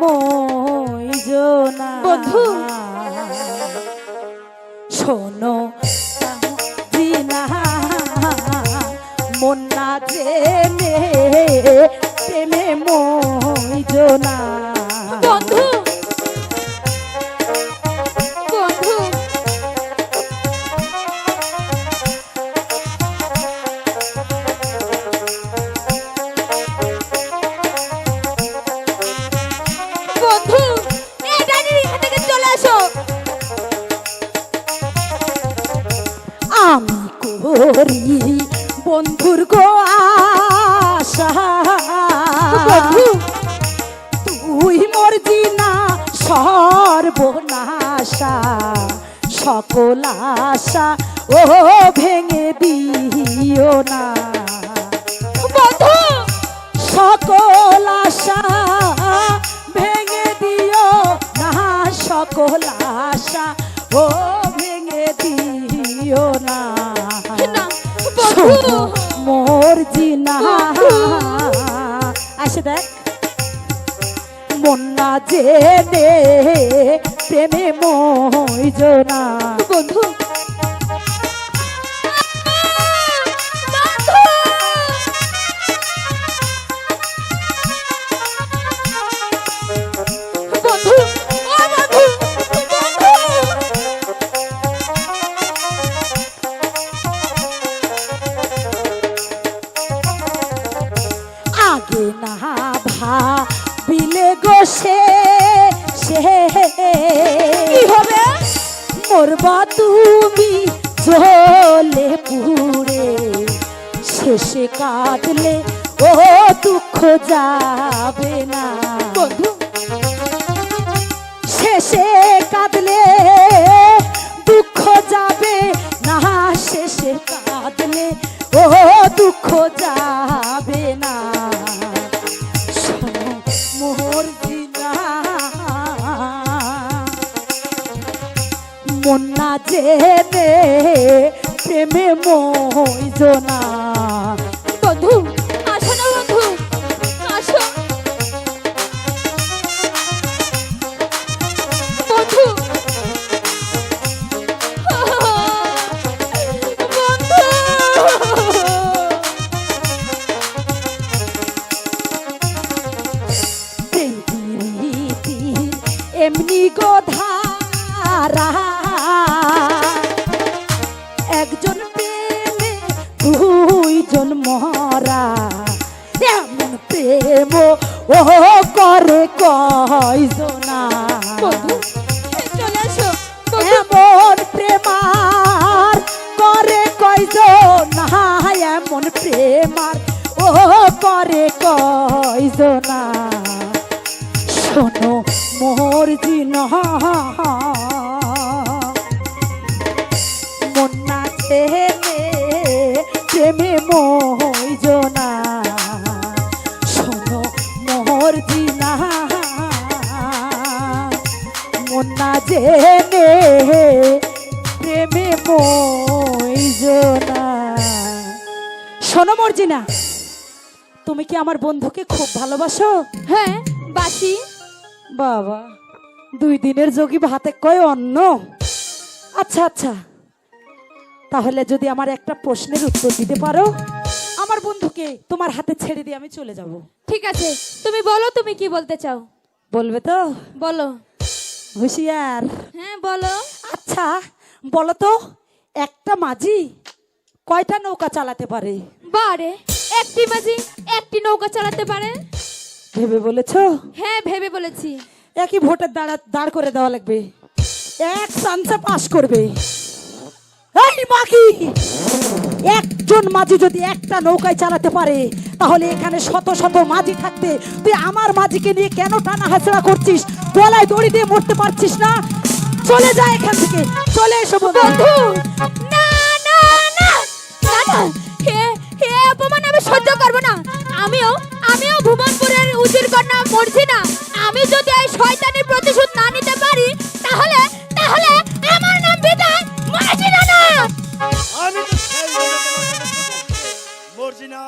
মই জোনা বন্ধু শোনো জিনা মন না জেনে প্রেমে মই জোনা বন্ধু বন্ধু বন্ধু এই ডাইনির এখান থেকে চলে আসো। আমি করি বন্ধুর গো আশা বন্ধু তুই মোর জিনা সর্বনাশা সকল আশা ও ভেঙে দিও না বন্ধু সকল আশা ভেঙে দিও না সকল আশা ও ভেঙে দিও না না বন্ধু মোর জিনা আসে দেখ মন না জেনে প্রেমে মই জোনা বন্ধু বন্ধু ও বন্ধু আগে না ভাবিলে গো সে কি হবে মরবা তুমি জ্বলে পুড়ে শেষে কাঁদলে ও দুঃখ যাবে না বন্ধু শেষে কাঁদলে দুঃখ যাবে না শেষে কাঁদলে ও দুঃখ যাবে না শোনো মোর জিনা মন না জেনে প্রেমে মই জোনা বন্ধু আসো না বন্ধু আসো বন্ধু প্রেম প্রীতির এমনি গো ধারা একজন প্রেমে দুইজন মরা এমন প্রেম ও করে কয়জনা বন্ধু চলে আসো এমন প্রেমার করে কয়জনা এমন প্রেমার ও করে কয়জনা শোনো মোর জিনা মন না জেনে প্রেমে মই জোনা শোনো মোর জিনা মন না জেনে প্রেমে মই জোনা শোনো মোর জিনা তুমি কি আমার বন্ধুকে খুব ভালোবাসো হ্যাঁ বাসি বাবা 2 দিনের যোগী ভাতে কয় অন্ন আচ্ছা আচ্ছা তাহলে যদি আমার একটা প্রশ্নের উত্তর দিতে পারো আমার বন্ধুকে তোমার হাতে ছেড়ে দিয়ে আমি চলে যাব ঠিক আছে তুমি বলো তুমি কি বলতে চাও বলবে তো বলো হুঁশিয়ার হ্যাঁ বলো আচ্ছা বলো তো একটা মাঝি কয়টা নৌকা চালাতে পারে বারে একটি মাঝি একটি নৌকা চালাতে পারে ভেবে বলেছো হ্যাঁ ভেবে বলেছি একই ভোটের দাঁড় করে দেওয়া লাগবে এক চান্সে পাস করবে এই মাগি একজন মাঝি যদি একটা নৌকায় চালাতে পারে তাহলে এখানে শত শত মাঝি থাকতে তুই আমার মাঝিকে নিয়ে কেন টানা হাসড়া করছিস গলায় দড়ি দিয়ে মরতে পারছিস না চলে যা এখান থেকে চলে এসো বন্ধু না না না না না হে হে অপমান আমি সহ্য করব না আমিও ভুবনপুরের উজির কন্যা মরছি না আমি যদি এই শয়তানের প্রতিশোধ না নিতে পারি তাহলে তাহলে আমার নাম বিদায় মরছি না আমি তো সেই মরছি না